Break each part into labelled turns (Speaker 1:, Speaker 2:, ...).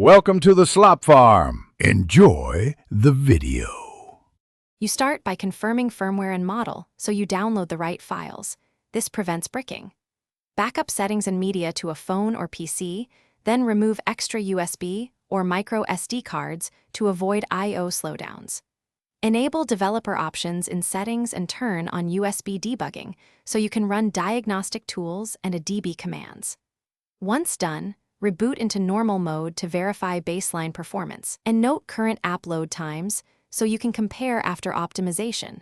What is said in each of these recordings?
Speaker 1: Welcome to the Slop Farm. Enjoy the video.
Speaker 2: You start by confirming firmware and model, so you download the right files. This prevents bricking. Backup settings and media to a phone or PC, then remove extra USB or micro SD cards to avoid I/O slowdowns. Enable developer options in settings and turn on USB debugging so you can run diagnostic tools and a DB commands. Once done, reboot into normal mode to verify baseline performance, and note current app load times so you can compare after optimization.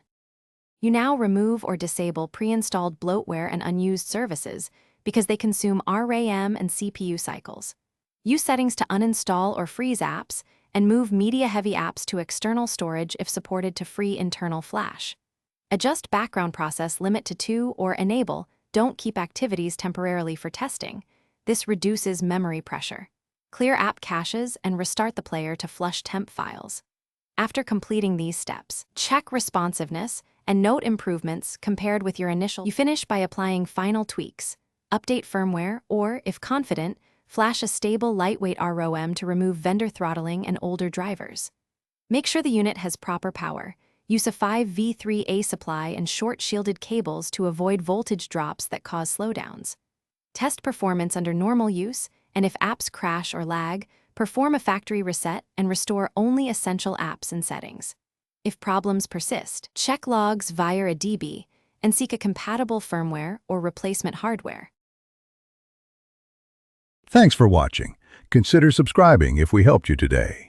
Speaker 2: You now remove or disable pre-installed bloatware and unused services because they consume RAM and CPU cycles. Use settings to uninstall or freeze apps and move media-heavy apps to external storage if supported to free internal flash. Adjust background process limit to 2 or enable don't keep activities temporarily for testing. This reduces memory pressure. Clear app caches and restart the player to flush temp files. After completing these steps, check responsiveness and note improvements compared with your initial. You finish by applying final tweaks. Update firmware or, if confident, flash a stable lightweight ROM to remove vendor throttling and older drivers. Make sure the unit has proper power. Use a 5V3A supply and short shielded cables to avoid voltage drops that cause slowdowns. Test performance under normal use, and if apps crash or lag, perform a factory reset and restore only essential apps and settings. If problems persist, check logs via a DB and seek a compatible firmware or replacement hardware.
Speaker 1: Thanks for watching. Consider subscribing if we helped you today.